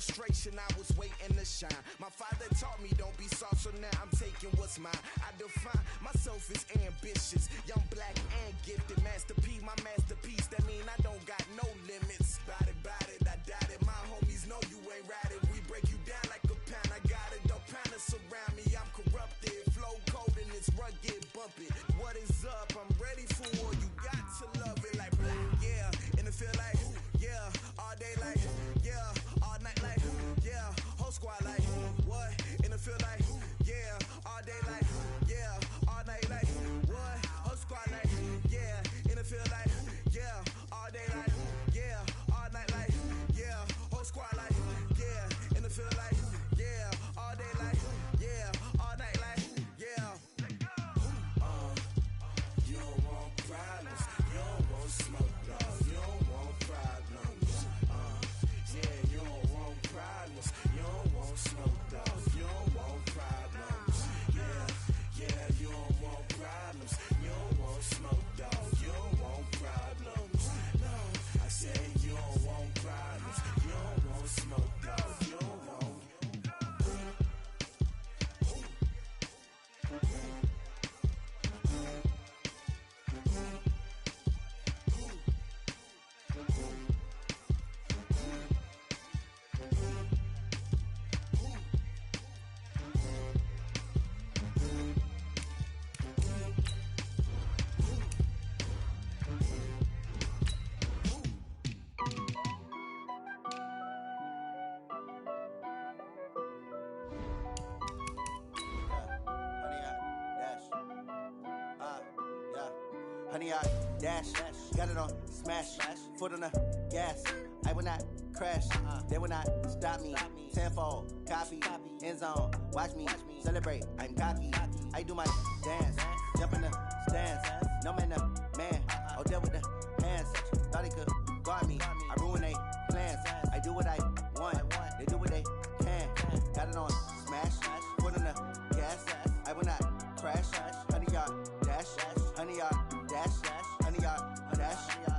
frustration, I was waiting to shine. My father taught me don't be soft, so now I'm taking what's mine. I define myself as ambitious, young, black, and gifted. Master P, my masterpiece, that mean I don't got no limits. Bout it, I doubt it. My homies know you ain't right it. We break you down like a pound. I got it, don't panic surround me. I'm corrupted, flow cold and it's rugged, bumpy. What is up? I'm ready for war. You got to love it like black, yeah. And it feel like, yeah. All day like, yeah. All night like, yeah. Whole squad like, what? And it feel like, yeah. All day like, yeah. All night like, what? Whole squad like, yeah. And it feel like, yeah. All day like, yeah. All night like, yeah. Whole squad like, yeah. And it feel like, yeah. All day like, yeah. All night like, yeah. You don't want problems. You don't want smoke, dog. You don't want problems. Yeah, you don't want problems. You don't want smoke, dog. You don't want problems. Yeah, you don't want problems. You don't want smoke, dog. You don't want problems. No, I said you don't want problems. You don't want smoke, dog. You don't want. Honey, I dash, got it on smash, foot on the gas. I will not crash, they will not stop me. Tenfold, copy, end zone, watch me celebrate. I'm cocky, I do my dance, jump in the stands. No man, man, oh, deal with the hands. Thought he could guard me, I ruin they plans. I do what I want, they do what they can. Got it on smash, foot on the gas. I will not crash, honey, y'all dash, honey, y'all dash, honey, y'all dash,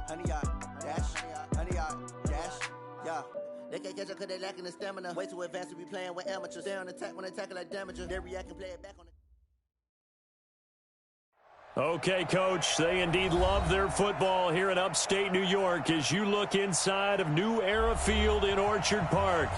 honey, y'all dash, honey, y'all dash, yeah. They can't catch up cause they lacking the stamina. Way too advanced to be playing with amateurs. Stay on attack when they tackle like damager. They react and play it back on the... Okay, Coach, they indeed love their football here in upstate New York as you look inside of New Era Field in Orchard Park.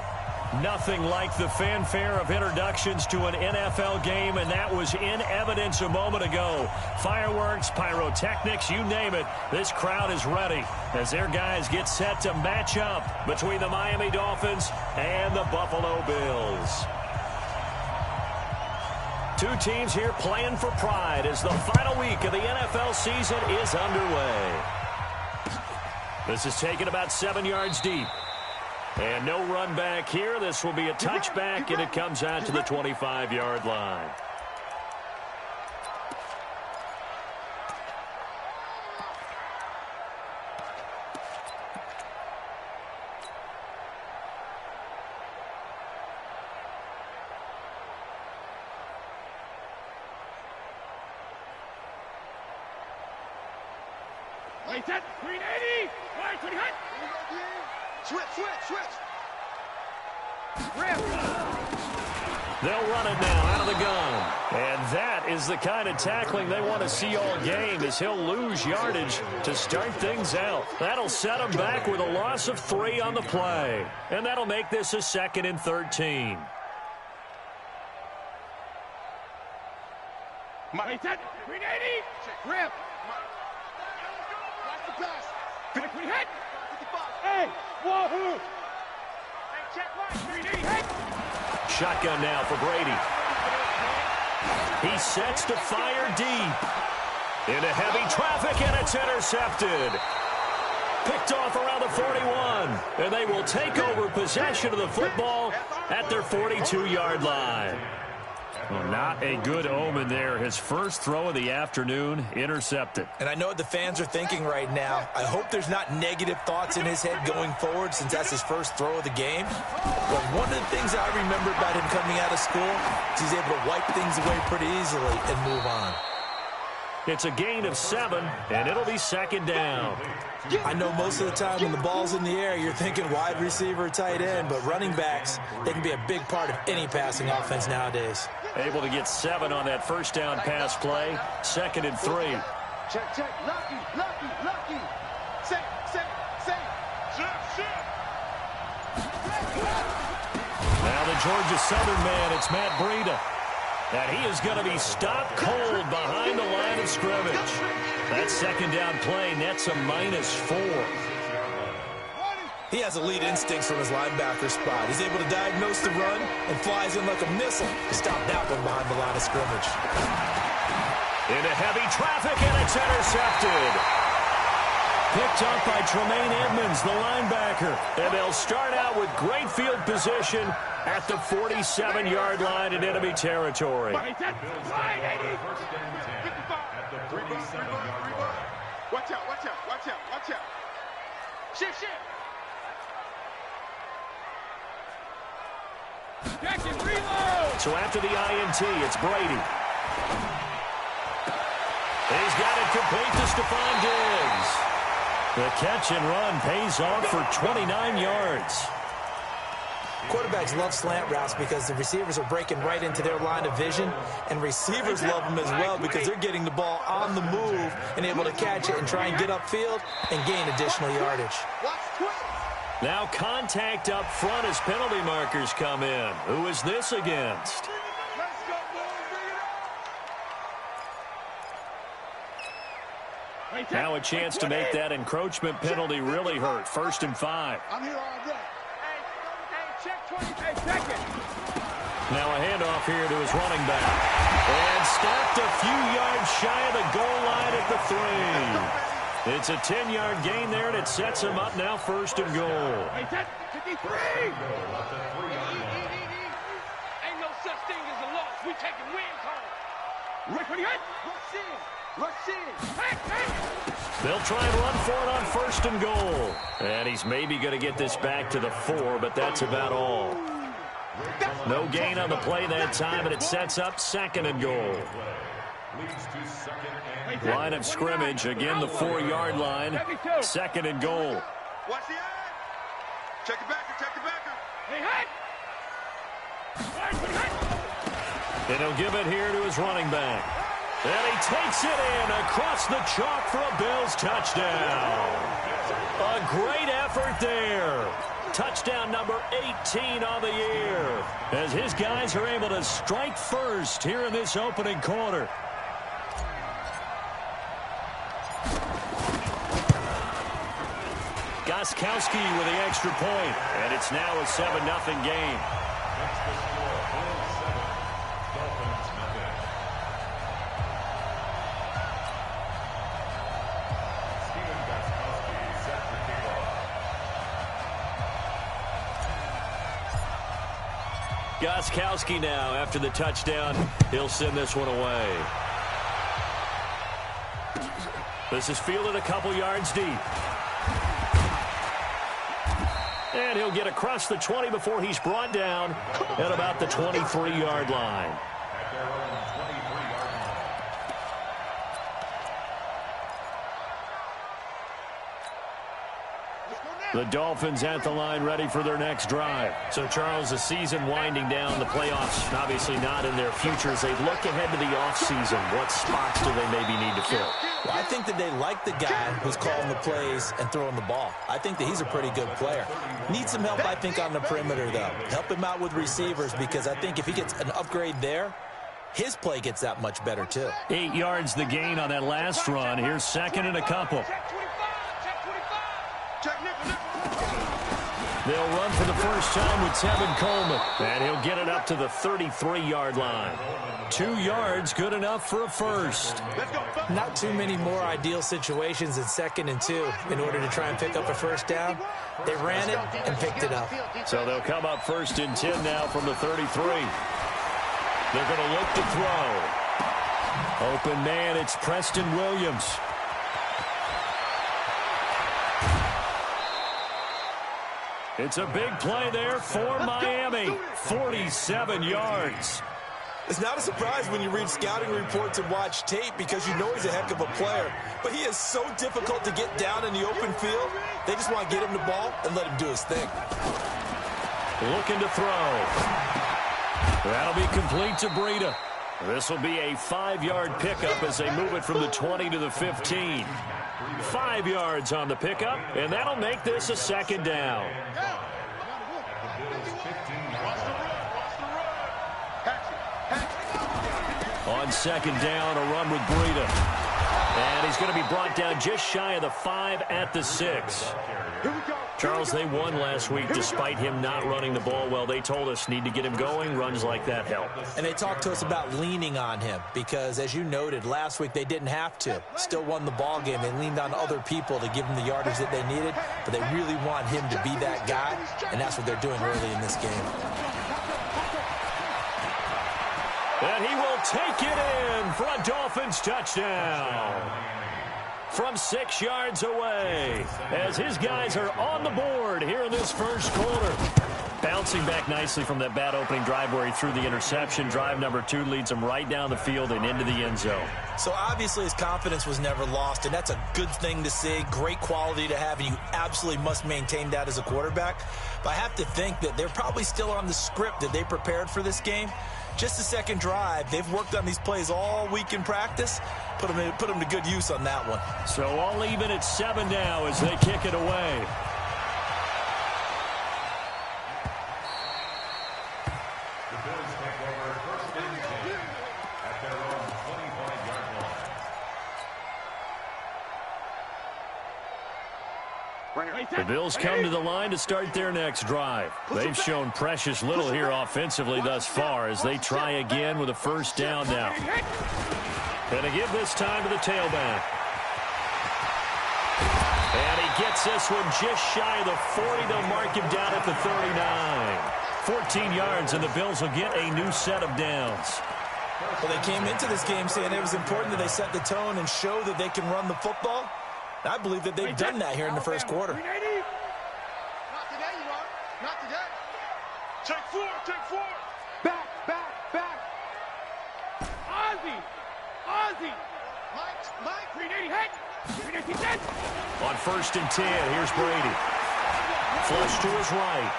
Nothing like the fanfare of introductions to an NFL game, and that was in evidence a moment ago. Fireworks, pyrotechnics, you name it. This crowd is ready as their guys get set to match up between the Miami Dolphins and the Buffalo Bills. Two teams here playing for pride as the final week of the NFL season is underway. This is taken about 7 yards deep. And no run back here. This will be a touchback, and it comes out to the 25-yard line. Wait, set, 380, right, 20 hut. Switch. Rip. They'll run it now out of the gun. And that is the kind of tackling they want to see all game as he'll lose yardage to start things out. That'll set him back with a loss of 3 on the play. And that'll make this a 2nd and 13. Wait, set, 380, rip. Watch the pass. 50 hit. Hey, wahoo! Hey, check one, 3D, hey! Shotgun now for Brady. He sets to fire deep. Into heavy traffic, and it's intercepted. Picked off around the 41. And they will take over possession of the football at their 42-yard line. Well, not a good omen there. His first throw of the afternoon intercepted. And I know what the fans are thinking right now. I hope there's not negative thoughts in his head going forward since that's his first throw of the game. But one of the things I remember about him coming out of school is he's able to wipe things away pretty easily and move on. It's a gain of 7, and it'll be second down. I know most of the time when the ball's in the air, you're thinking wide receiver, tight end, but running backs, they can be a big part of any passing offense nowadays. Able to get 7 on that first down pass play. 2nd and 3. Check, check. Lucky. Safe. Now the Georgia Southern man, it's Matt Breida. And he is going to be stopped cold behind the line of scrimmage. That second down play nets a -4. He has elite instincts from his linebacker spot. He's able to diagnose the run and flies in like a missile to stop that one behind the line of scrimmage. Into heavy traffic, and it's intercepted. Picked up by Tremaine Edmonds, the linebacker. And they'll start out with great field position at the 47-yard line in enemy territory. Watch out. Shift. Back and reload. So after the INT, it's Brady. He's got it complete to Stephon Diggs. The catch and run pays off for 29 yards. Quarterbacks love slant routes because the receivers are breaking right into their line of vision, and receivers love them as well because they're getting the ball on the move and able to catch it and try and get upfield and gain additional yardage. Now contact up front as penalty markers come in. Who is this against? Now a chance to make that encroachment penalty really hurt. 1st and 5. I'm here all day. Hey, check 20. Hey, second. Now a handoff here to his running back. And stopped a few yards shy of the goal line at the 3. It's a 10-yard gain there, and it sets him up now 1st and goal. Hey, that's 53. Ain't no such thing as a loss. We taking wins home. Right when you hit. Rush in. They'll try and run for it on 1st and goal. And he's maybe going to get this back to the 4, but that's about all. No gain on the play that time, and it sets up 2nd and goal. Line of scrimmage, again the 4-yard line. 2nd and goal. Watch the eye. Check it back. Hey, And he'll give it here to his running back. And he takes it in across the chalk for a Bills touchdown. A great effort there. Touchdown number 18 on the year, as his guys are able to strike first here in this opening quarter. Gostkowski with the extra point, and it's now a 7-0 game. Gostkowski now, after the touchdown, he'll send this one away. This is fielded a couple yards deep. And he'll get across the 20 before he's brought down at about the 23-yard line. The Dolphins at the line, ready for their next drive. So, Charles, the season winding down, the playoffs obviously not in their future. As they look ahead to the offseason, what spots do they maybe need to fill? Well, I think that they like the guy who's calling the plays and throwing the ball. I think that he's a pretty good player. Needs some help, I think, on the perimeter, though. Help him out with receivers, because I think if he gets an upgrade there, his play gets that much better, too. 8 yards the gain on that last run. Here's 2nd and a couple. They'll run for the first time with Tevin Coleman, and he'll get it up to the 33-yard line. 2 yards, good enough for a first. Not too many more ideal situations in 2nd and 2 in order to try and pick up a first down. They ran it and picked it up. So they'll come up 1st and 10 now from the 33. They're going to look to throw. Open man, it's Preston Williams. It's a big play there for Miami. 47 yards. It's not a surprise when you read scouting reports and watch tape because you know he's a heck of a player. But he is so difficult to get down in the open field. They just want to get him the ball and let him do his thing. Looking to throw. That'll be complete to Breida. This will be a 5-yard pickup as they move it from the 20 to the 15. 5 yards on the pickup, and that'll make this a second down. On second down, a run with Breida. And he's going to be brought down just shy of the 5 at the 6. Charles, they won last week despite him not running the ball well. They told us need to get him going. Runs like that help. And they talked to us about leaning on him because, as you noted, last week they didn't have to. Still won the ball game. They leaned on other people to give them the yardage that they needed, but they really want him to be that guy, and that's what they're doing early in this game. And he will take it in for a Dolphins touchdown. From 6 yards away as his guys are on the board here in this first quarter. Bouncing back nicely from that bad opening drive where he threw the interception. Drive number 2 leads him right down the field and into the end zone. So obviously his confidence was never lost, and that's a good thing to see. Great quality to have, and you absolutely must maintain that as a quarterback. But I have to think that they're probably still on the script that they prepared for this game. Just the second drive. They've worked on these plays all week in practice. Put them to good use on that one. So all even at 7 now as they kick it away. The Bills take over first and 10 at their own 25-yard line. The Bills come to the line to start their next drive. They've shown precious little here offensively thus far as they try again with a first down now. And to give this time to the tailback. And he gets this one just shy of the 40. They'll mark him down at the 39. 14 yards, and the Bills will get a new set of downs. Well, they came into this game saying it was important that they set the tone and show that they can run the football. And I believe that they've done that here in the first quarter. Not today, you are. Not today. Take 4, take 4. Back. Ozzy. Mike. 380, hit. 380, set. On first and 10, here's Brady. Flush to his right.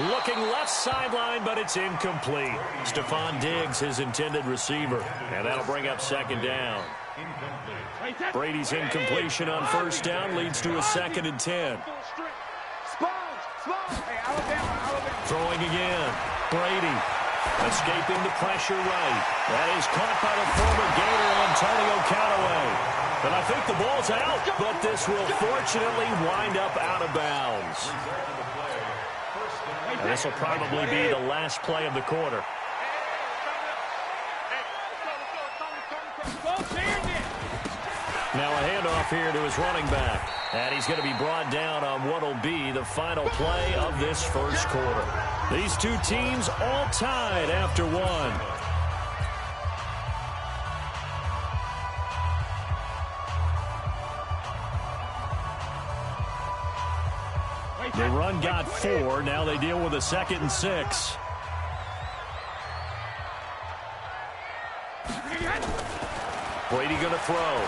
Looking left sideline, but it's incomplete. Stephon Diggs, his intended receiver. And that'll bring up second down. Brady's incompletion on first down leads to a second and 10. Throwing again. Brady escaping the pressure right. That is caught by the former Gator Antonio Callaway. And I think the ball's out, but this will fortunately wind up out of bounds. And this will probably be the last play of the quarter. Now a handoff here to his running back. And he's going to be brought down on what will be the final play of this first quarter. These two teams all tied after one. The run got 4. Now they deal with a second and 6. Brady going to throw.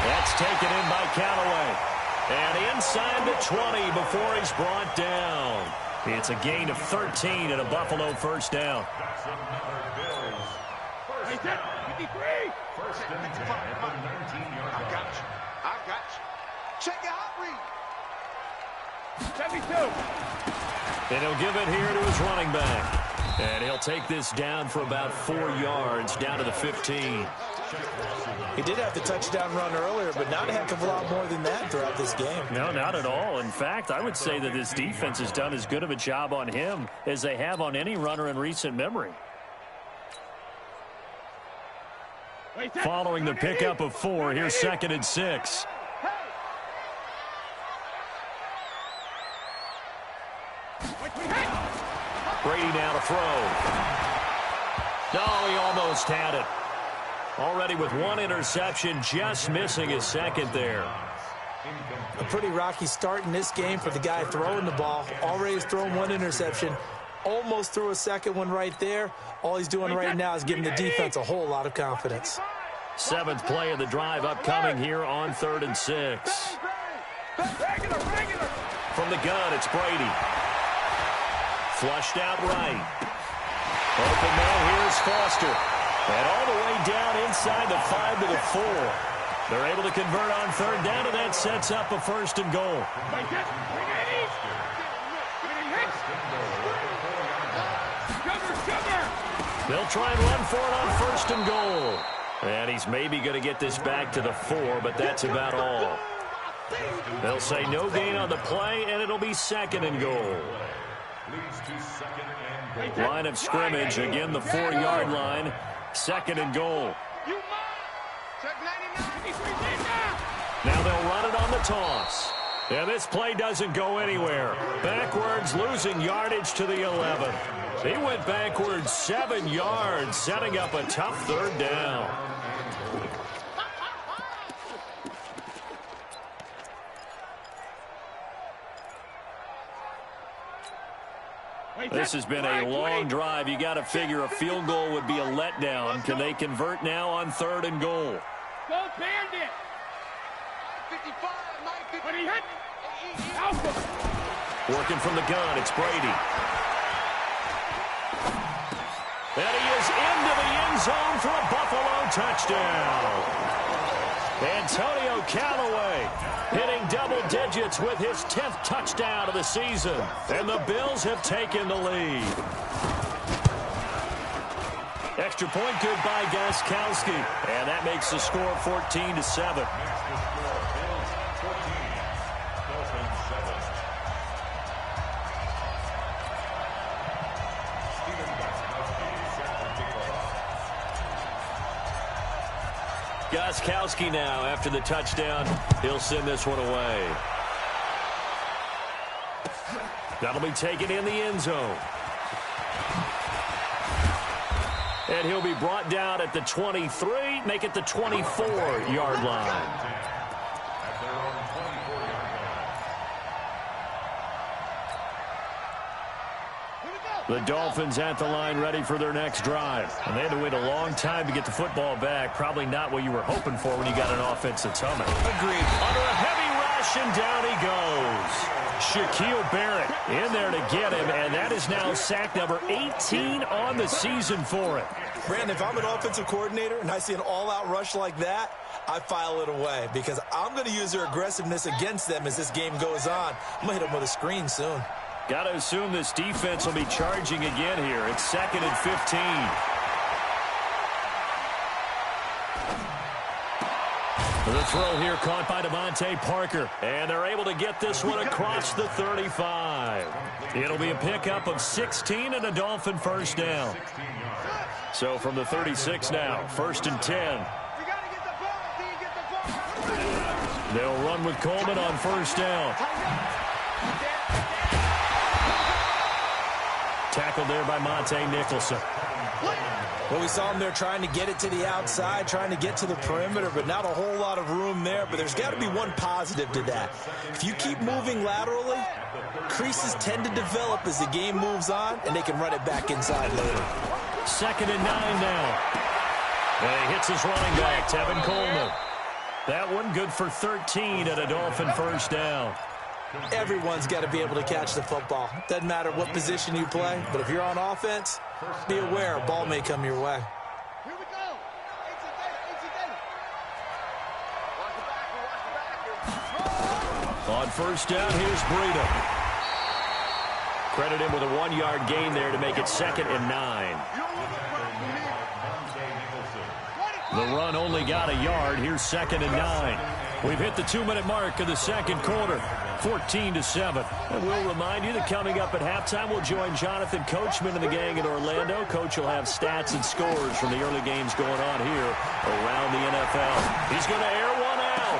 That's taken in by Callaway. And inside the 20 before he's brought down. It's a gain of 13 and a Buffalo first down. First and 10 at the 19-yard line. I got you. Check it out, Reed. 72. And he'll give it here to his running back. And he'll take this down for about 4 yards, down to the 15. He did have the touchdown run earlier, but not a heck of a lot more than that throughout this game. No, not at all. In fact, I would say that this defense has done as good of a job on him as they have on any runner in recent memory. Following the pickup of 4, here's second and 6. Brady now to throw. No, he almost had it. Already with one interception, just missing his second there. A pretty rocky start in this game for the guy throwing the ball. Already has thrown one interception. almost threw a second one right there. All he's doing right now is giving the defense a whole lot of confidence. 7th play of the drive upcoming here on 3rd and 6. From the gun, it's Brady. Flushed out right. Open man, here's Foster. And all the way down inside the 5 to the 4. They're able to convert on 3rd down, and that sets up a 1st and goal. They'll try and run for it on 1st and goal. And he's maybe going to get this back to the 4, but that's about all. They'll say no gain on the play, and it'll be 2nd and goal. Line of scrimmage, again the 4-yard line. 2nd and goal. Now they'll run it on the toss. And this play doesn't go anywhere. Backwards, losing yardage to the 11. He went backwards 7 yards, setting up a tough 3rd down. This has been a long drive. You got to figure a field goal would be a letdown. Can they convert now on 3rd and goal? Go Bandit! 55, when he hit, Alpha. Working from the gun, it's Brady. And he is into the end zone for a Buffalo touchdown. Antonio Callaway hitting double digits with his 10th touchdown of the season. And the Bills have taken the lead. Extra point good by Gostkowski. And that makes the score 14-7. Gostkowski now, after the touchdown, he'll send this one away. That'll be taken in the end zone. And he'll be brought down at the 23, make it the 24-yard line. The Dolphins at the line ready for their next drive. And they had to wait a long time to get the football back. Probably not what you were hoping for when you got an offense that's humming. Agreed. Under a heavy rush, and down he goes. Shaquille Barrett in there to get him, and that is now sack number 18 on the season for it. Brandon, if I'm an offensive coordinator and I see an all-out rush like that, I file it away because I'm going to use their aggressiveness against them as this game goes on. I'm going to hit them with a screen soon. Got to assume this defense will be charging again here. It's 2nd and 15. The throw here caught by Devontae Parker. And they're able to get this one across the 35. It'll be a pickup of 16 and a Dolphin 1st down. So from the 36 now, 1st and 10. They'll run with Coleman on 1st down. Tackled there by Monte Nicholson. Well, we saw him there trying to get it to the outside, trying to get to the perimeter, but not a whole lot of room there. But there's got to be one positive to that. If you keep moving laterally, creases tend to develop as the game moves on, and they can run it back inside later. 2nd and 9 now. And he hits his running back, Tevin Coleman. That one good for 13 and a Dolphin 1st down. Everyone's got to be able to catch the football. Doesn't matter what position you play, but if you're on offense, be aware a ball may come your way. Here we go. On 1st down, here's Breida. Credit him with a 1-yard gain there to make it 2nd and 9. The run only got a yard. Here's 2nd and 9. We've hit the 2-minute mark of the 2nd quarter. 14-7. And we'll remind you that coming up at halftime, we'll join Jonathan Coachman and the gang in Orlando. Coach will have stats and scores from the early games going on here around the NFL. He's going to air one out.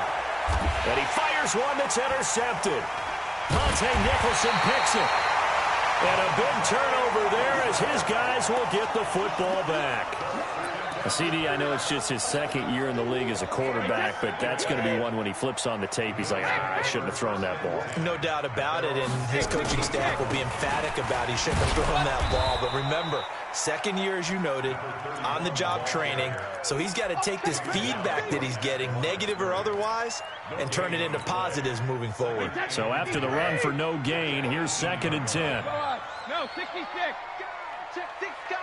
And he fires one that's intercepted. Monte Nicholson picks it. And a big turnover there as his guys will get the football back. CD, I know it's just his second year in the league as a quarterback, but that's going to be one when he flips on the tape. He's like, I shouldn't have thrown that ball. No doubt about it, and his coaching staff will be emphatic about he shouldn't have thrown that ball. But remember, second year, as you noted, on-the-job training, so he's got to take this feedback that he's getting, negative or otherwise, and turn it into positives moving forward. So after the run for no gain, here's 2nd and 10. No, 66. Check 6 guys.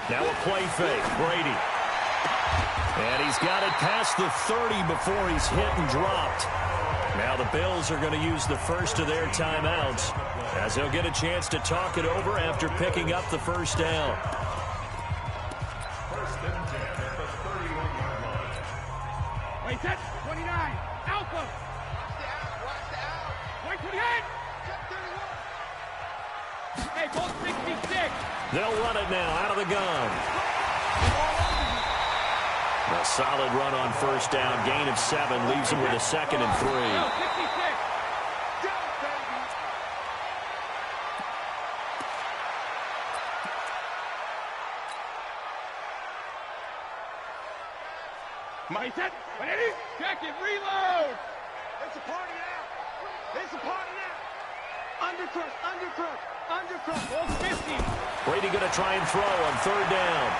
Now a play fake, Brady. And he's got it past the 30 before he's hit and dropped. Now the Bills are going to use the first of their timeouts as they'll get a chance to talk it over after picking up the first down. First and 10 at the 31-yard line. Wait, set. 29. Alpha. Watch the out. Wait, 28. Hey, both 66. They'll run it now out of the gun. A solid run on first down. Gain of 7 leaves him with a 2nd and 3. My set. Ready? Check it. Reload. It's a party now. It's a party now. Undercrush. All 50. Brady going to try and throw on 3rd down.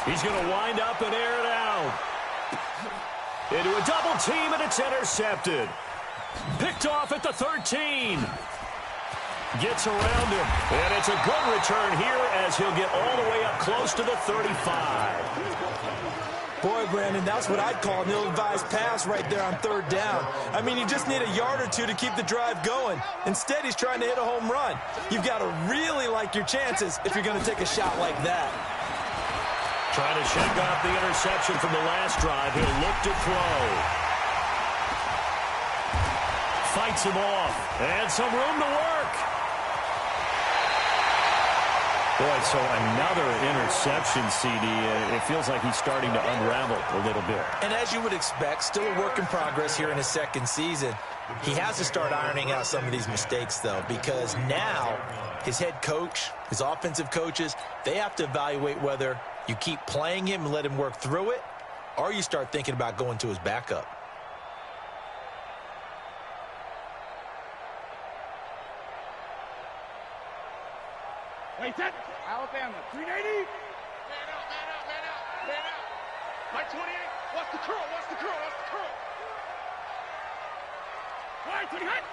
He's going to wind up and air it out. Into a double team, and it's intercepted. Picked off at the 13. Gets around him, and it's a good return here as he'll get all the way up close to the 35. Boy, Brandon, that's what I'd call an ill-advised pass right there on 3rd down. I mean, you just need a yard or two to keep the drive going. Instead, he's trying to hit a home run. You've got to really like your chances if you're going to take a shot like that. Trying to shake off the interception from the last drive. He'll look to throw. Fights him off. And some room to work. Boy, so another interception, CD. It feels like he's starting to unravel a little bit. And as you would expect, still a work in progress here in his second season. He has to start ironing out some of these mistakes, though, because now his head coach, his offensive coaches, they have to evaluate whether you keep playing him and let him work through it, or you start thinking about going to his backup. Wait, set. Alabama. 380. Man out. Mike 28. What's the curl? All right, 20 hot.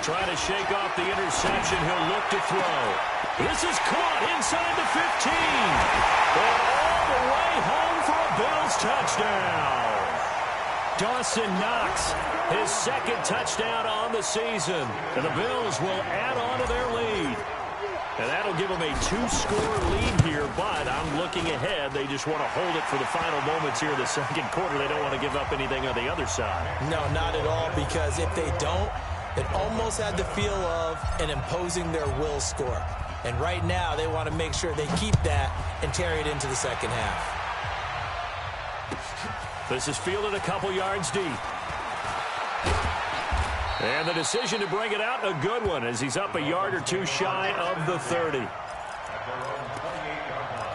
Trying to shake off the interception. He'll look to throw. This is caught inside the 15. And all the way home for a Bills touchdown. Dawson Knox, his 2nd touchdown on the season. And the Bills will add on to their lead. And that'll give them a 2-score lead here, but I'm looking ahead. They just want to hold it for the final moments here in the second quarter. They don't want to give up anything on the other side. No, not at all, because if they don't, it almost had the feel of an imposing their will score. And right now, they want to make sure they keep that and carry it into the second half. This is fielded a couple yards deep. And the decision to bring it out, a good one, as he's up a yard or two shy of the 30. At their own 28-yard line.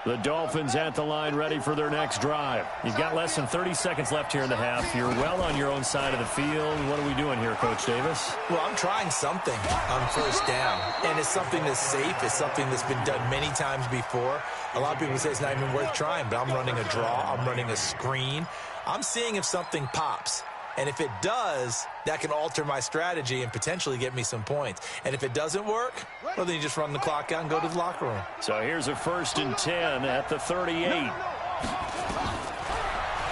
The Dolphins at the line ready for their next drive. You've got less than 30 seconds left here in the half. You're well on your own side of the field. What are we doing here, Coach Davis? Well, I'm trying something on first down, and it's something that's safe. It's something that's been done many times before. A lot of people say it's not even worth trying, but I'm running a draw. I'm running a screen. I'm seeing if something pops. And if it does, that can alter my strategy and potentially get me some points. And if it doesn't work, well, then you just run the clock out and go to the locker room. So here's a 1st and 10 at the 38.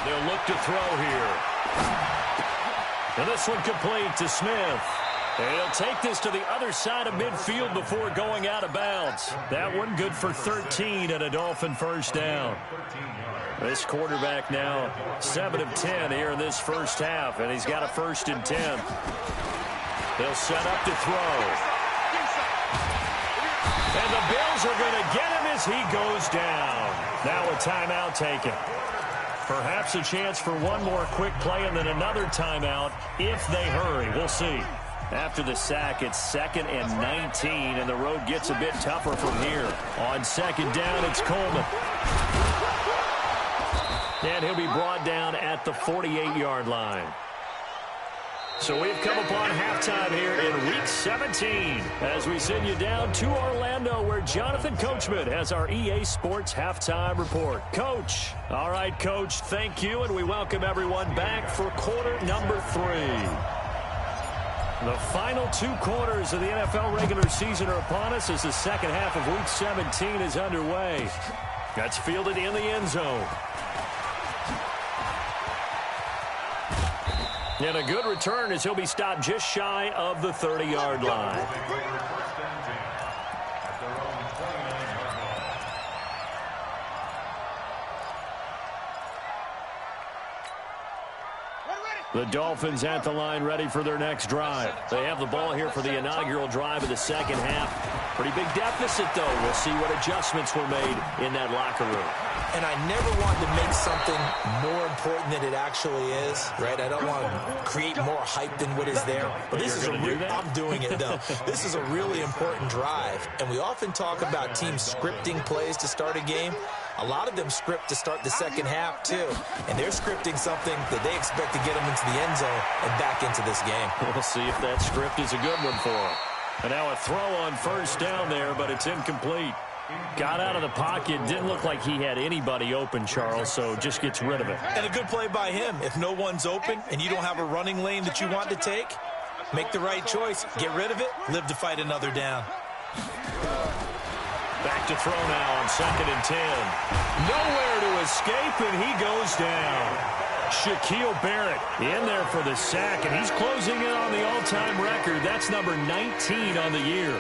They'll look to throw here. And this one complete to Smith. And he'll take this to the other side of midfield before going out of bounds. That one good for 13 and a Dolphin first down. This quarterback now 7 of 10 here in this first half, and he's got a 1st and 10. They'll set up to throw. Bills are going to get him as he goes down. Now a timeout taken. Perhaps a chance for one more quick play and then another timeout if they hurry. We'll see. After the sack, it's 2nd and 19, and the road gets a bit tougher from here. On 2nd down, it's Coleman. And he'll be brought down at the 48-yard line. So we've come upon halftime here in Week 17 as we send you down to Orlando where Jonathan Coachman has our EA Sports Halftime Report. Coach. All right, Coach, thank you, and we welcome everyone back for quarter number 3. The final 2 quarters of the NFL regular season are upon us as the second half of Week 17 is underway. That's fielded in the end zone. And a good return as he'll be stopped just shy of the 30-yard line. The Dolphins at the line ready for their next drive. They have the ball here for the inaugural drive of the second half. Pretty big deficit, though. We'll see what adjustments were made in that locker room. And I never want to make something more important than it actually is, right? I don't want to create more hype than what is there. But this is I'm doing it, though. This is a really important drive. And we often talk about teams scripting plays to start a game. A lot of them script to start the second half, too. And they're scripting something that they expect to get them into the end zone and back into this game. We'll see if that script is a good one for them. And now a throw on first down there, but it's incomplete. Got out of the pocket. Didn't look like he had anybody open, Charles, so just gets rid of it. And a good play by him. If no one's open and you don't have a running lane that you want to take, make the right choice. Get rid of it. Live to fight another down. Back to throw now on 2nd and 10. Nowhere to escape, and he goes down. Shaquille Barrett in there for the sack, and he's closing in on the all-time record. That's number 19 on the year.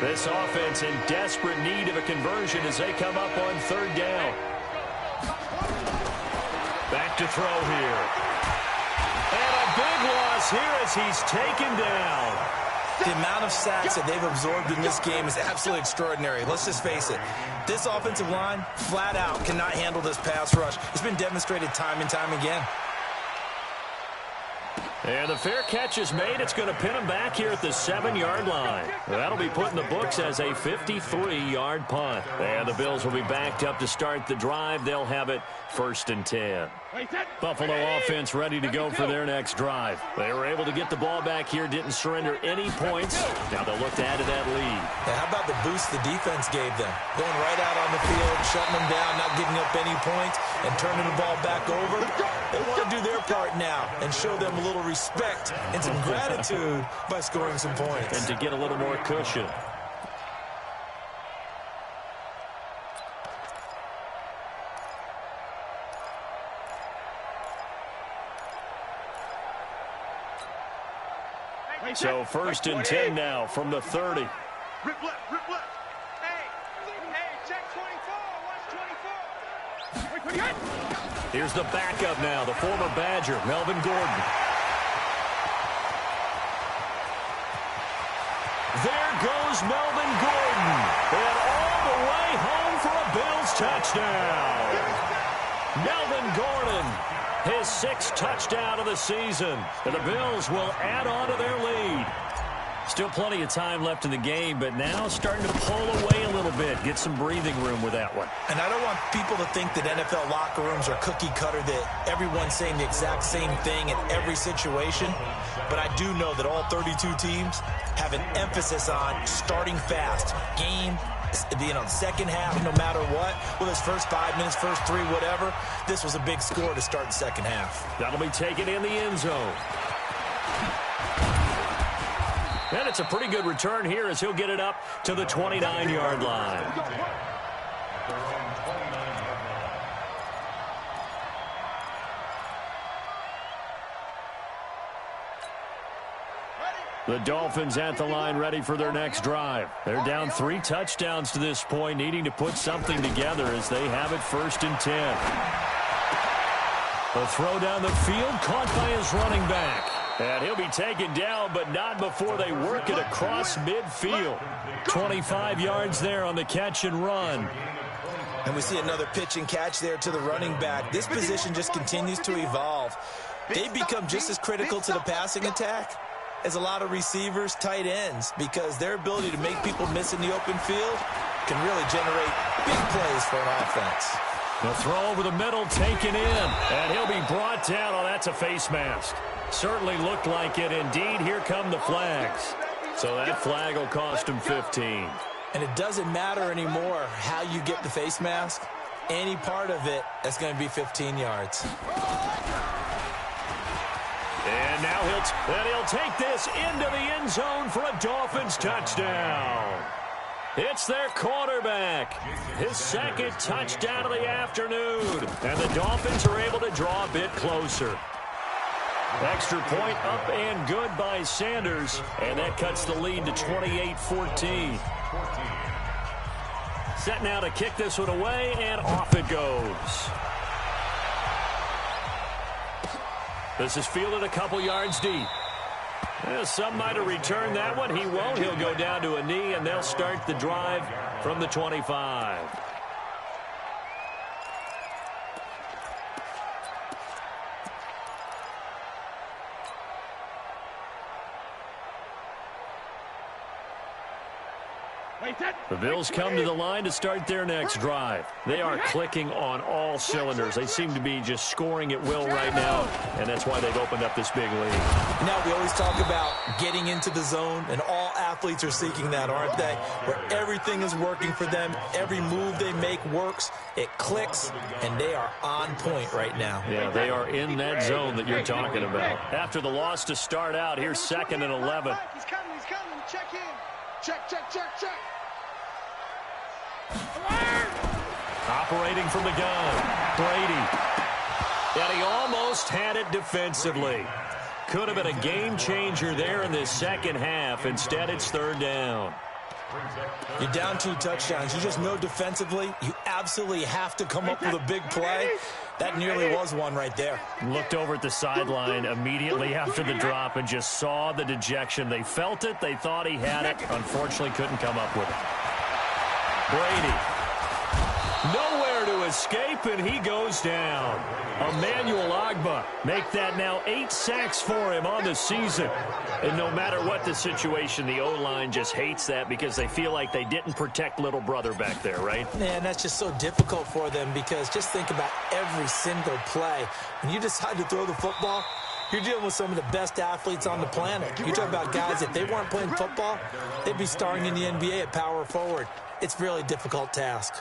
This offense in desperate need of a conversion as they come up on 3rd down. Back to throw here. And a big loss here as he's taken down. The amount of sacks that they've absorbed in this game is absolutely extraordinary. Let's just face it. This offensive line, flat out, cannot handle this pass rush. It's been demonstrated time and time again. And the fair catch is made. It's going to pin him back here at the 7-yard line. That'll be put in the books as a 53-yard punt. And the Bills will be backed up to start the drive. They'll have it 1st and 10. Buffalo offense ready to go for their next drive. They were able to get the ball back here, didn't surrender any points. Now they'll look to add to that lead. And how about the boost the defense gave them? Going right out on the field, shutting them down, not giving up any points, and turning the ball back over. They want to do their part now and show them a little respect and some gratitude by scoring some points. And to get a little more cushion. So 1st and 10 now from the 30. Rip left, rip left. Hey, check 24, watch 24. Here's the backup now, the former Badger, Melvin Gordon. There goes Melvin Gordon. And all the way home for a Bills touchdown. Melvin Gordon, his 6th touchdown of the season. And the Bills will add on to their lead. Still plenty of time left in the game, but now starting to pull away a little bit. Get some breathing room with that one. And I don't want people to think that NFL locker rooms are cookie cutter, that everyone's saying the exact same thing in every situation. But I do know that all 32 teams have an emphasis on starting fast. Game, second half, no matter what. Well, this first 5 minutes, first 3, whatever. This was a big score to start the second half. That'll be taken in the end zone. And it's a pretty good return here as he'll get it up to the 29-yard line. The Dolphins at the line ready for their next drive. They're down 3 touchdowns to this point, needing to put something together as they have it 1st and 10. The throw down the field caught by his running back. And he'll be taken down, but not before they work it across midfield. 25 yards there on the catch and run. And we see another pitch and catch there to the running back. This position just continues to evolve. They become just as critical to the passing attack as a lot of receivers, tight ends, because their ability to make people miss in the open field can really generate big plays for an offense. The throw over the middle, taken in, and he'll be brought down. Oh, that's a face mask. Certainly looked like it. Indeed, here come the flags. So that flag will cost him 15. And it doesn't matter anymore how you get the face mask. Any part of it is going to be 15 yards. And now he'll take this into the end zone for a Dolphins touchdown. It's their quarterback. His second touchdown of the afternoon. And the Dolphins are able to draw a bit closer. Extra point up and good by Sanders. And that cuts the lead to 28-14. Set now to kick this one away, and off it goes. This is fielded a couple yards deep. Some might have returned that one. He won't. He'll go down to a knee, and they'll start the drive from the 25. The Bills come to the line to start their next drive. They are clicking on all cylinders. They seem to be just scoring at will right now, and that's why they've opened up this big lead. Now, we always talk about getting into the zone, and all athletes are seeking that, aren't they? Where everything is working for them. Every move they make works. It clicks, and they are on point right now. Yeah, they are in that zone that you're talking about. After the loss to start out, here's 2nd and 11. He's coming. Check in. Check. Operating from the gun, Brady. And he almost had it defensively. Could have been a game changer there in this second half. Instead, it's 3rd down. You're down 2 touchdowns. You just know defensively you absolutely have to come up with a big play. That nearly was one right there. Looked over at the sideline immediately after the drop and just saw the dejection. They felt it. They thought he had it. Unfortunately, couldn't come up with it. Brady. Nowhere to escape, and he goes down. Emmanuel Ogbah make that now 8 sacks for him on the season. And no matter what the situation, the O-line just hates that because they feel like they didn't protect little brother back there, right? Man, that's just so difficult for them because just think about every single play. When you decide to throw the football, you're dealing with some of the best athletes on the planet. You talk about guys, if they weren't playing football, they'd be starring in the NBA at power forward. It's a really difficult task.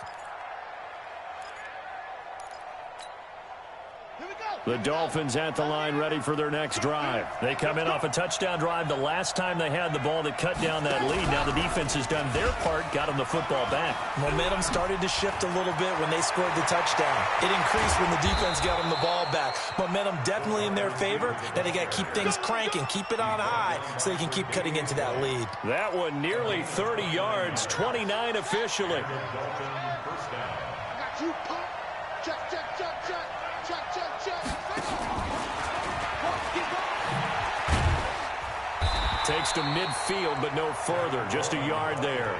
The Dolphins at the line ready for their next drive. They come in off a touchdown drive the last time they had the ball that cut down that lead. Now the defense has done their part, got them the football back. Momentum started to shift a little bit when they scored the touchdown. It increased when the defense got them the ball back. Momentum definitely in their favor. Now they got to keep things cranking, keep it on high so they can keep cutting into that lead. That one nearly 30 yards, 29 officially. Takes to midfield, but no further. Just a yard there.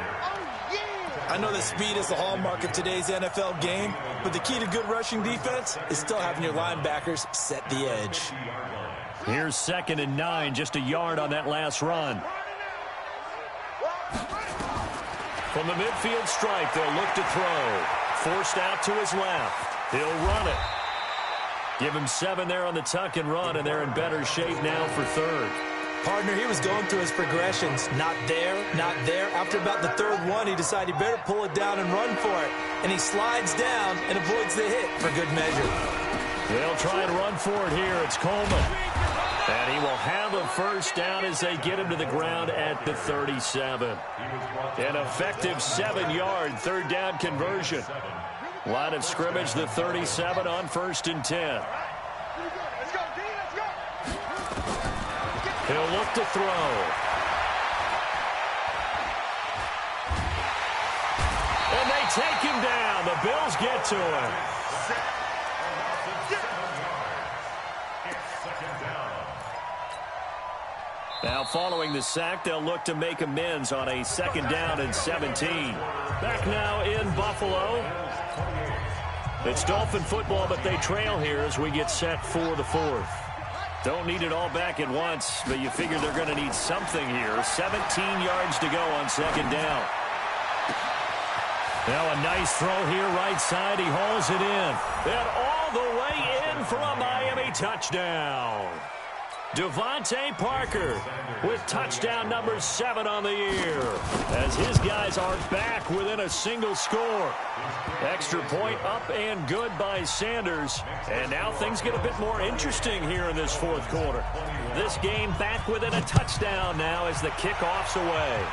I know that speed is the hallmark of today's NFL game, but the key to good rushing defense is still having your linebackers set the edge. Here's 2nd and 9, just a yard on that last run. From the midfield stripe, they'll look to throw. Forced out to his left. He'll run it. Give him 7 there on the tuck and run, and they're in better shape now for 3rd. Partner, he was going through his progressions. Not there, not there. After about the 3rd one, he decided he better pull it down and run for it. And he slides down and avoids the hit for good measure. They'll try and run for it here. It's Coleman. And he will have a first down as they get him to the ground at the 37. An effective 7-yard 3rd down conversion. Line of scrimmage, the 37 on 1st and 10. He'll look to throw. And they take him down. The Bills get to him. Now following the sack, they'll look to make amends on a 2nd down and 17. Back now in Buffalo. It's Dolphin football, but they trail here as we get set for the 4th. Don't need it all back at once, but you figure they're going to need something here. 17 yards to go on 2nd down. Now a nice throw here right side. He hauls it in. And all the way in for a Miami touchdown. Devontae Parker with touchdown number 7 on the year as his guys are back within a single score. Extra point up and good by Sanders. And now things get a bit more interesting here in this 4th quarter. This game back within a touchdown now as the kickoff's away.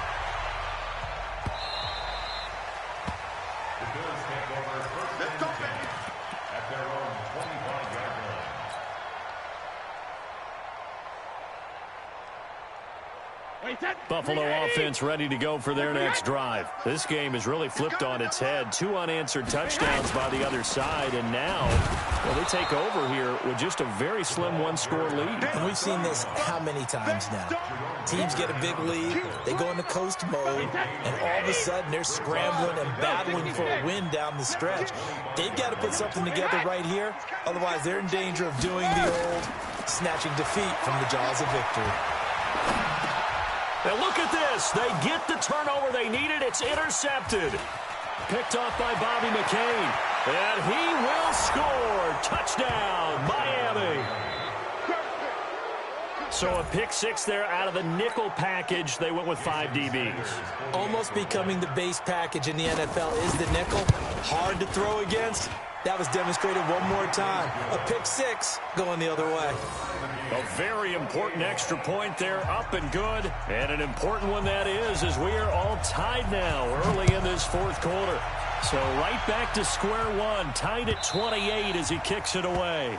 Buffalo offense ready to go for their next drive. This game is really flipped on its head. 2 unanswered touchdowns by the other side, and now they take over here with just a very slim 1-score lead. And we've seen this how many times now? Teams get a big lead, they go into coast mode, and all of a sudden they're scrambling and battling for a win down the stretch. They've got to put something together right here, otherwise they're in danger of doing the old snatching defeat from the jaws of victory. Now look at this. They get the turnover they needed. It's intercepted. Picked off by Bobby McCain. And he will score. Touchdown, Miami. So a pick 6 there out of the nickel package. They went with 5 DBs. Almost becoming the base package in the NFL is the nickel. Hard to throw against. That was demonstrated one more time. A pick 6 going the other way. A very important extra point there, up and good. And an important one that is, as we are all tied now early in this 4th quarter. So right back to square one, tied at 28 as he kicks it away.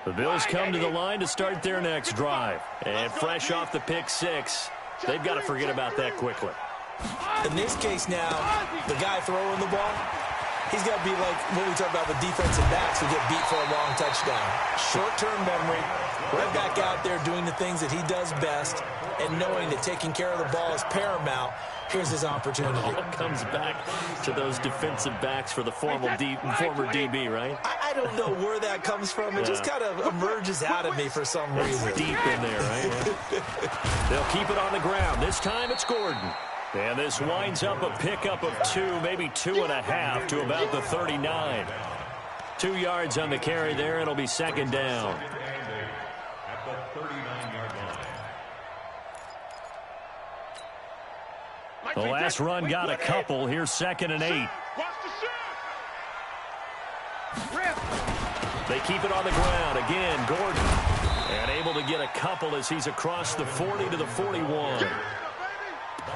The Bills come to the line to start their next drive. And fresh off the pick 6, they've got to forget about that quickly. In this case now, the guy throwing the ball, he's got to be like when we talk about the defensive backs who get beat for a long touchdown. Short-term memory, right back out there doing the things that he does best, and knowing that taking care of the ball is paramount. Here's his opportunity. It all comes back to those defensive backs for the former DB, right? I don't know where that comes from. It just kind of emerges out of me for some reason. It's deep in there, right? They'll keep it on the ground. This time it's Gordon. And this winds up a pickup of 2, maybe 2.5 to about the 39. 2 yards on the carry there. It'll be 2nd down. At the 39-yard line. The last run got a couple. Here's 2nd and 8. They keep it on the ground. Again, Gordon. And able to get a couple as he's across the 40 to the 41.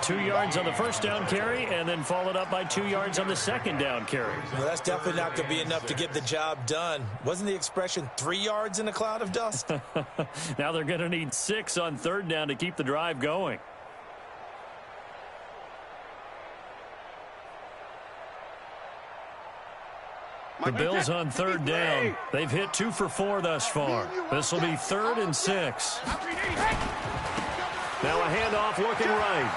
2 yards on the first down carry, and then followed up by 2 yards on the 2nd down carry. Well, that's definitely not going to be enough to get the job done. Wasn't the expression 3 yards in a cloud of dust? Now they're going to need 6 on 3rd down to keep the drive going. The Bills on 3rd down. They've hit 2 for 4 thus far. This will be 3rd and 6. Now a handoff looking right.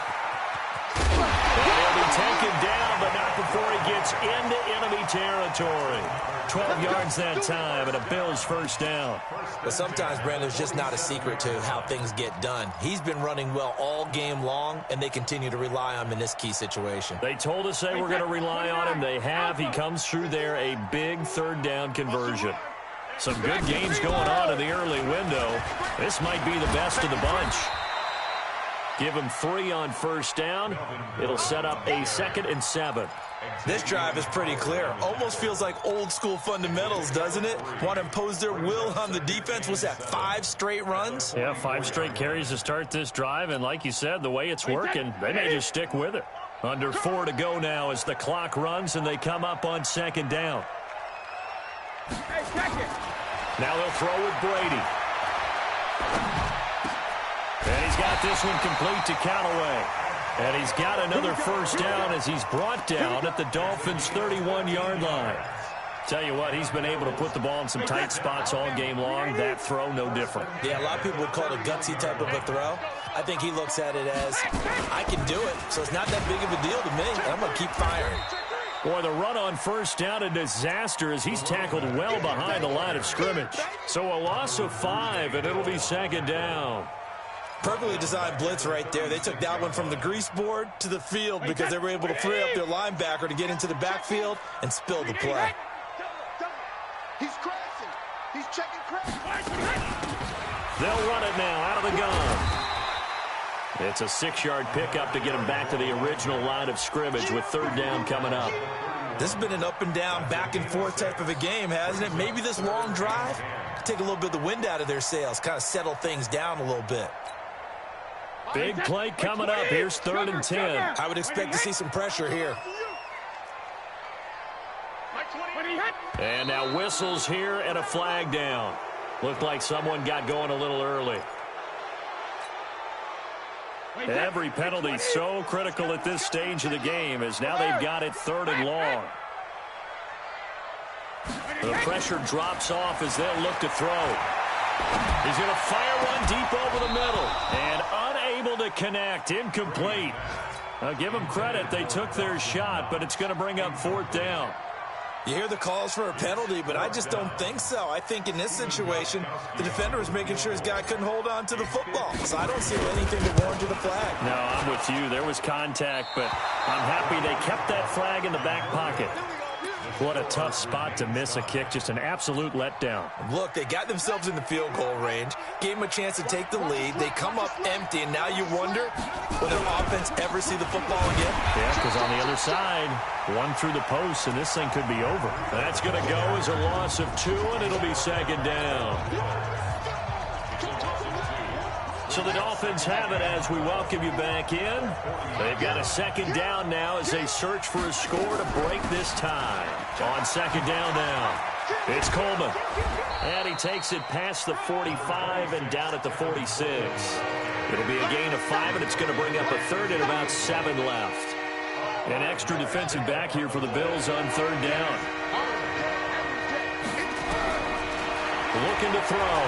And he'll be taken down, but not before he gets into enemy territory. 12 yards that time, and a Bills first down. But sometimes, Brandon, there's just not a secret to how things get done. He's been running well all game long, and they continue to rely on him in this key situation. They told us they were going to rely on him. They have. He comes through there, a big 3rd down conversion. Some good games going on in the early window. This might be the best of the bunch. Give him 3 on 1st down. It'll set up a 2nd and 7. This drive is pretty clear. Almost feels like old school fundamentals, doesn't it? Want to impose their will on the defense. Was that 5 straight runs? Yeah, 5 straight carries to start this drive. And like you said, the way it's working, they may just stick with it. Under 4 to go now as the clock runs and they come up on 2nd down. Now they'll throw with Brady. And he's got this one complete to Callaway. And he's got another first down as he's brought down at the Dolphins' 31-yard line. Tell you what, he's been able to put the ball in some tight spots all game long. That throw, no different. Yeah, a lot of people would call it a gutsy type of a throw. I think he looks at it as, I can do it, so it's not that big of a deal to me, and I'm going to keep firing. Boy, the run on first down, a disaster as he's tackled well behind the line of scrimmage. So a loss of 5, and it'll be second down. Perfectly designed blitz right there. They took that one from the grease board to the field because they were able to free up their linebacker to get into the backfield and spill the play. He's crashing. He's checking crash. They'll run it now out of the gun. It's a 6-yard pickup to get him back to the original line of scrimmage with third down coming up. This has been an up and down, back and forth type of a game, hasn't it? Maybe this long drive could take a little bit of the wind out of their sails, kind of settle things down a little bit. Big play coming up. Here's 3rd and 10. I would expect to see some pressure here. And now whistles here and a flag down. Looked like someone got going a little early. Every penalty so critical at this stage of the game as now they've got it 3rd and long. The pressure drops off as they'll look to throw. He's going to fire one deep over the middle and unable to connect. Incomplete. Now give them credit. They took their shot, but it's going to bring up 4th down. You hear the calls for a penalty, but I just don't think so. I think in this situation, the defender was making sure his guy couldn't hold on to the football. So I don't see anything to warrant the flag. No, I'm with you. There was contact, but I'm happy they kept that flag in the back pocket. What a tough spot to miss a kick. Just an absolute letdown. Look, they got themselves in the field goal range, gave them a chance to take the lead. They come up empty, and now you wonder, will their offense ever see the football again? Yeah, because on the other side, one through the post, and this thing could be over. That's going to go as a loss of 2, and it'll be second down. So the Dolphins have it as we welcome you back in. They've got a second down now as they search for a score to break this tie. On second down now, it's Coleman. And he takes it past the 45 and down at the 46. It'll be a gain of 5, and it's going to bring up a 3rd and about 7 left. An extra defensive back here for the Bills on 3rd down. Looking to throw.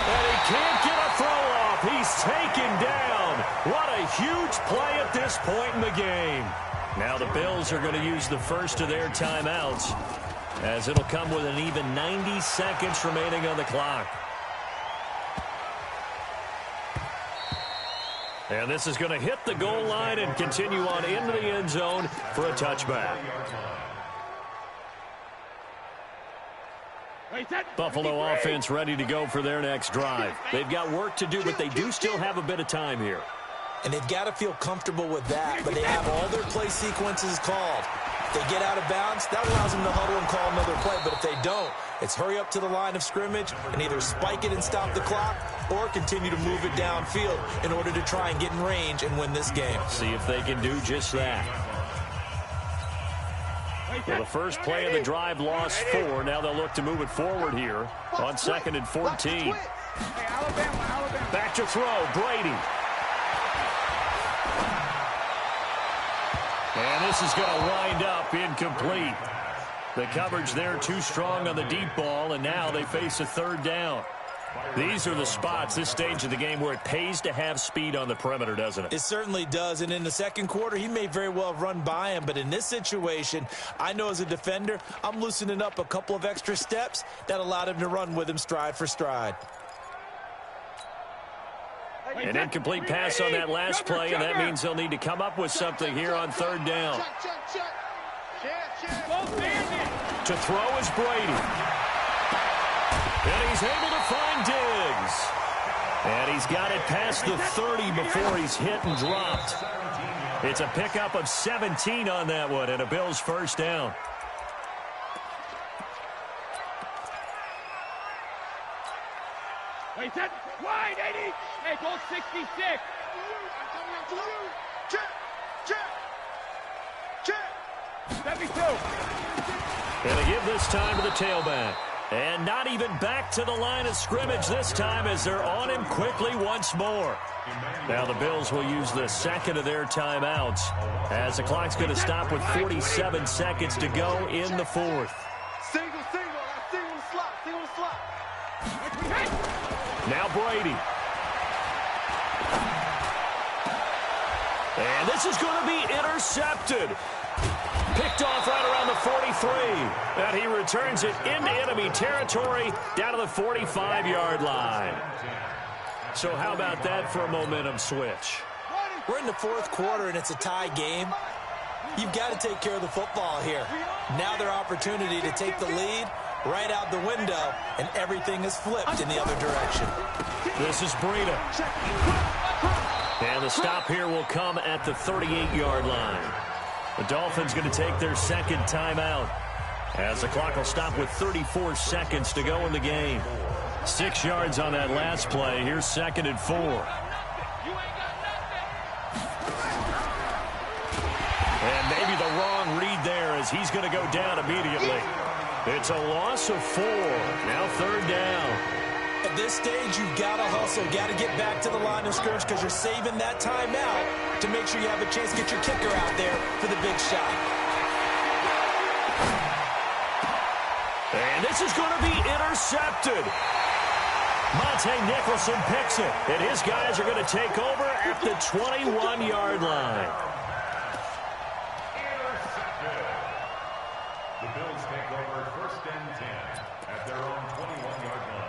And he can't get a throw off. He's taken down. What a huge play at this point in the game. Now the Bills are going to use the first of their timeouts, as it'll come with an even 90 seconds remaining on the clock. And this is going to hit the goal line and continue on into the end zone for a touchback. Buffalo offense ready to go for their next drive. They've got work to do, but they do still have a bit of time here. And they've got to feel comfortable with that, but they have all their play sequences called. If they get out of bounds, that allows them to huddle and call another play. But if they don't, it's hurry up to the line of scrimmage and either spike it and stop the clock or continue to move it downfield in order to try and get in range and win this game. See if they can do just that. Well, the first play of the drive lost 4. Now they'll look to move it forward here on 2nd and 14. Back to throw, Brady. And this is going to wind up incomplete. The coverage there too strong on the deep ball, and now they face a 3rd down. These are the spots, this stage of the game, where it pays to have speed on the perimeter, doesn't it? It certainly does, and in the second quarter, he may very well run by him, but in this situation, I know as a defender, I'm loosening up a couple of extra steps that allowed him to run with him stride for stride. An incomplete pass on that last play, and that means they'll need to come up with something here on 3rd down. To throw is Brady. And he's able to find Diggs. And he's got it past the 30 before he's hit and dropped. It's a pickup of 17 on that one, and a Bills first down. Wait, set, wide, 80. Hey, goal 66. Check. 72. And they give this time to the tailback. And not even back to the line of scrimmage this time as they're on him quickly once more. Now the Bills will use the second of their timeouts as the clock's going to stop with 47 seconds to go in the fourth. Single the slot. Now Brady. And this is going to be intercepted. Picked off right around the 43. And he returns it into enemy territory down to the 45-yard line. So how about that for a momentum switch? We're in the fourth quarter, and it's a tie game. You've got to take care of the football here. Now their opportunity to take the lead right out the window, and everything is flipped in the other direction. This is Breida. And the stop here will come at the 38-yard line. The Dolphins going to take their second timeout as the clock will stop with 34 seconds to go in the game. 6 yards on that last play. Here's 2nd and 4. And maybe the wrong read there as he's going to go down immediately. It's a loss of 4. Now 3rd down. At this stage, you've got to hustle, got to get back to the line of scrimmage because you're saving that timeout to make sure you have a chance to get your kicker out there for the big shot. And this is going to be intercepted. Monte Nicholson picks it, and his guys are going to take over at the 21-yard line. Intercepted. The Bills take over 1st and 10 at their own 21-yard line.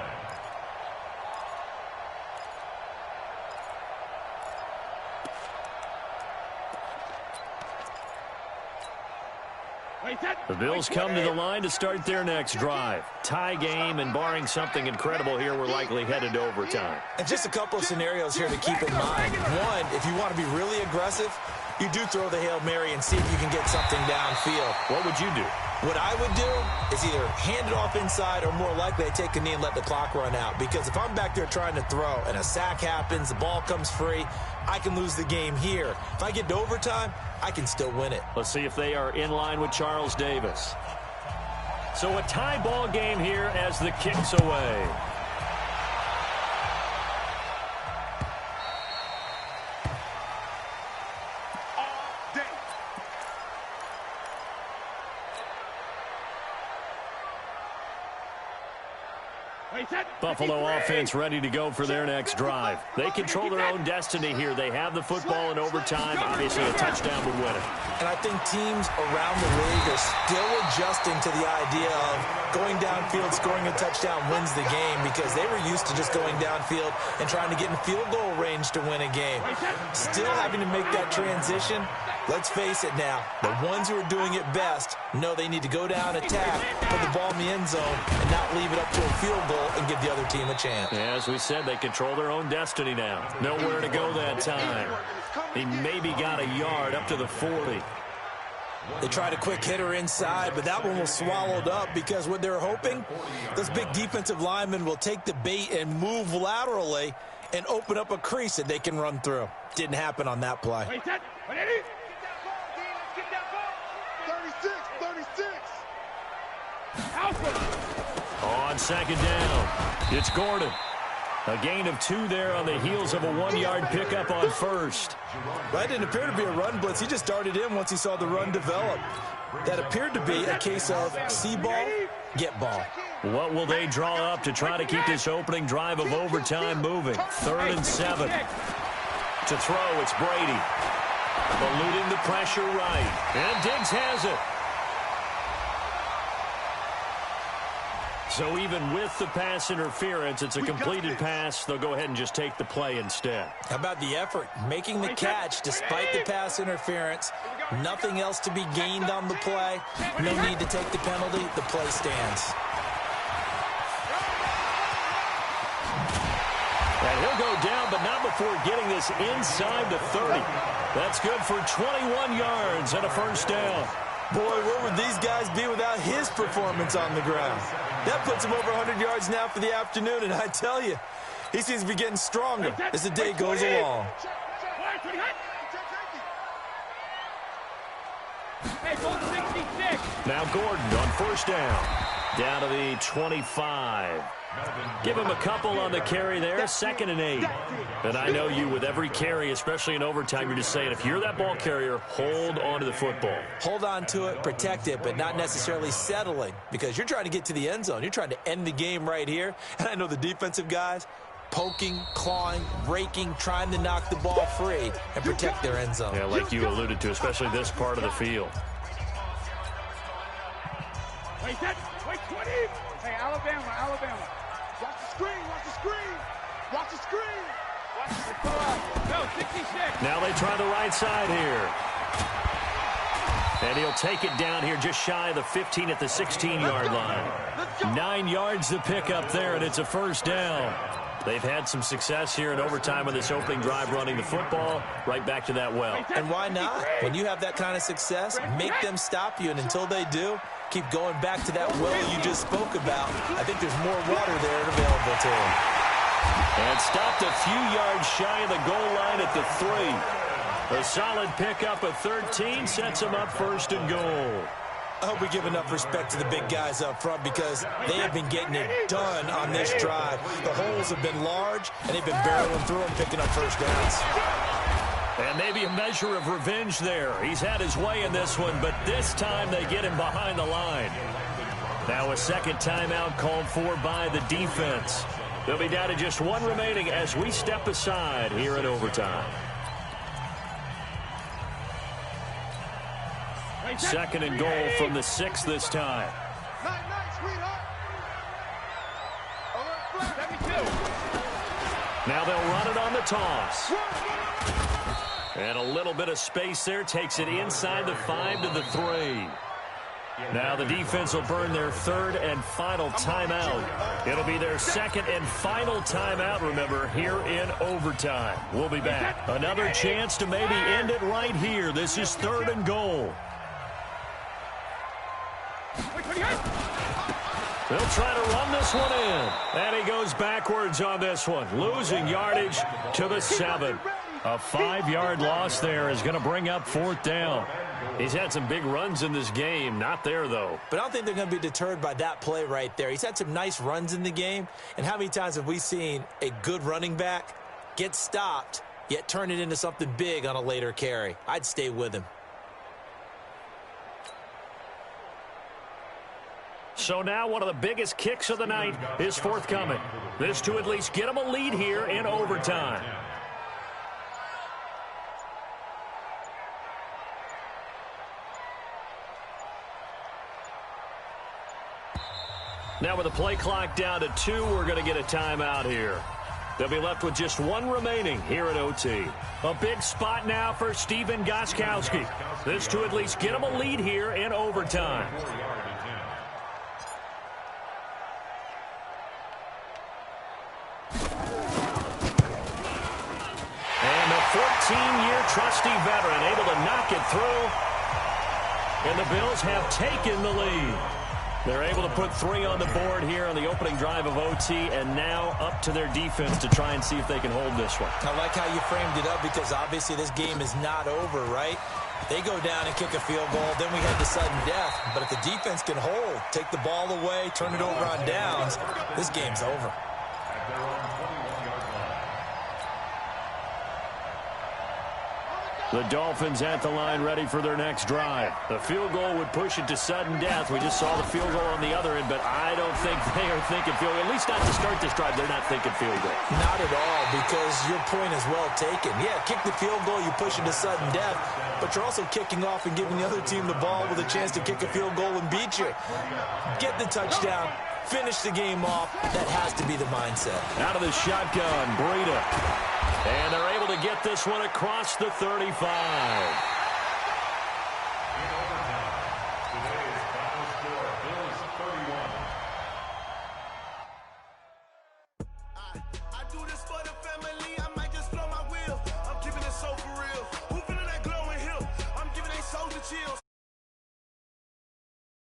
The Bills come to the line to start their next drive. Tie game, and barring something incredible here, we're likely headed to overtime. And just a couple of scenarios here to keep in mind. One, if you want to be really aggressive, you do throw the Hail Mary and see if you can get something downfield. What would you do? What I would do is either hand it off inside or more likely I take a knee and let the clock run out. Because if I'm back there trying to throw and a sack happens, the ball comes free, I can lose the game here. If I get to overtime, I can still win it. Let's see if they are in line with Charles Davis. So a tie ball game here as the kick's away. Buffalo offense ready to go for their next drive. They control their own destiny here. They have the football in overtime. Obviously, a touchdown would win it. And I think teams around the league are still adjusting to the idea of going downfield, scoring a touchdown wins the game because they were used to just going downfield and trying to get in field goal range to win a game. Still having to make that transition. Let's face it now, the ones who are doing it best know they need to go down, attack, put the ball in the end zone, and not leave it up to a field goal and give the other team a chance. Yeah, as we said, they control their own destiny now. Nowhere to go that time. He maybe got a yard up to the 40. They tried a quick hitter inside, but that one was swallowed up because what they're hoping, those big defensive linemen will take the bait and move laterally and open up a crease that they can run through. Didn't happen on that play. 36. On 2nd down, it's Gordon. A gain of 2 there on the heels of a 1-yard pickup on 1st. That didn't appear to be a run blitz. He just darted in once he saw the run develop. That appeared to be a case of see ball, get ball. What will they draw up to try to keep this opening drive of overtime moving? 3rd and 7. To throw, it's Brady. Eluding the pressure right. And Diggs has it. So even with the pass interference, it's a completed pass. They'll go ahead and just take the play instead. How about the effort? Making the catch despite the pass interference. Nothing else to be gained on the play. No need to take the penalty. The play stands. And he'll go down, but not before getting this inside the 30. That's good for 21 yards and a 1st down. Boy, where would these guys be without his performance on the ground? That puts him over 100 yards now for the afternoon, and I tell you, he seems to be getting stronger as the day goes along. Now Gordon on 1st down. Down to the 25. Give him a couple on the carry there, 2nd and 8. And I know you, with every carry, especially in overtime, you're just saying, if you're that ball carrier, hold on to the football. Hold on to it, protect it, but not necessarily settling, because you're trying to get to the end zone. You're trying to end the game right here. And I know the defensive guys, poking, clawing, raking, trying to knock the ball free and protect their end zone. Yeah, like you alluded to, especially this part of the field. Wait, 20. Hey, Alabama. Watch the screen. Watch the screen. No, 66. Now they try the right side here. And he'll take it down here just shy of the 15 at the 16-yard line. 9 yards to pick up there, and it's a first down. They've had some success here in overtime on this opening drive running the football right back to that well. And why not? When you have that kind of success, make them stop you, and until they do, keep going back to that well you just spoke about. I think there's more water there available to him. And stopped a few yards shy of the goal line at the 3. A solid pickup of 13 sets him up 1st and goal. I hope we give enough respect to the big guys up front, because they have been getting it done on this drive. The holes have been large, and they've been barreling through them, picking up first downs. And maybe a measure of revenge there. He's had his way in this one, but this time they get him behind the line. Now a second timeout called for by the defense. They'll be down to just 1 remaining as we step aside here in overtime. 2nd and goal from the 6 this time. Now they'll run it on the toss. And a little bit of space there, takes it inside the 5 to the 3. Now the defense will burn their 3rd and final timeout. It'll be their 2nd and final timeout, remember, here in overtime. We'll be back. Another chance to maybe end it right here. This is 3rd and goal. They'll try to run this one in. And he goes backwards on this one, losing yardage to the 7. A 5-yard loss there is going to bring up 4th down. He's had some big runs in this game. Not there, though. But I don't think they're going to be deterred by that play right there. He's had some nice runs in the game. And how many times have we seen a good running back get stopped, yet turn it into something big on a later carry? I'd stay with him. So now one of the biggest kicks of the night is forthcoming. This to at least get them a lead here in overtime. Now with the play clock down to 2, we're going to get a timeout here. They'll be left with just 1 remaining here at OT. A big spot now for Stephen Gostkowski. This to at least get them a lead here in overtime. And the 14-year trusty veteran able to knock it through. And the Bills have taken the lead. They're able to put 3 on the board here on the opening drive of OT, and now up to their defense to try and see if they can hold this one. I like how you framed it up, because obviously this game is not over, right? They go down and kick a field goal, then we head to sudden death. But if the defense can hold, take the ball away, turn it over on downs, this game's over. The Dolphins at the line, ready for their next drive. The field goal would push it to sudden death. We just saw the field goal on the other end, but I don't think they are thinking field goal. At least not to start this drive, they're not thinking field goal. Not at all, because your point is well taken. Yeah, kick the field goal, you push it to sudden death, but you're also kicking off and giving the other team the ball with a chance to kick a field goal and beat you. Get the touchdown, finish the game off. That has to be the mindset. Out of the shotgun, Breida. And they're able to get this one across the 35.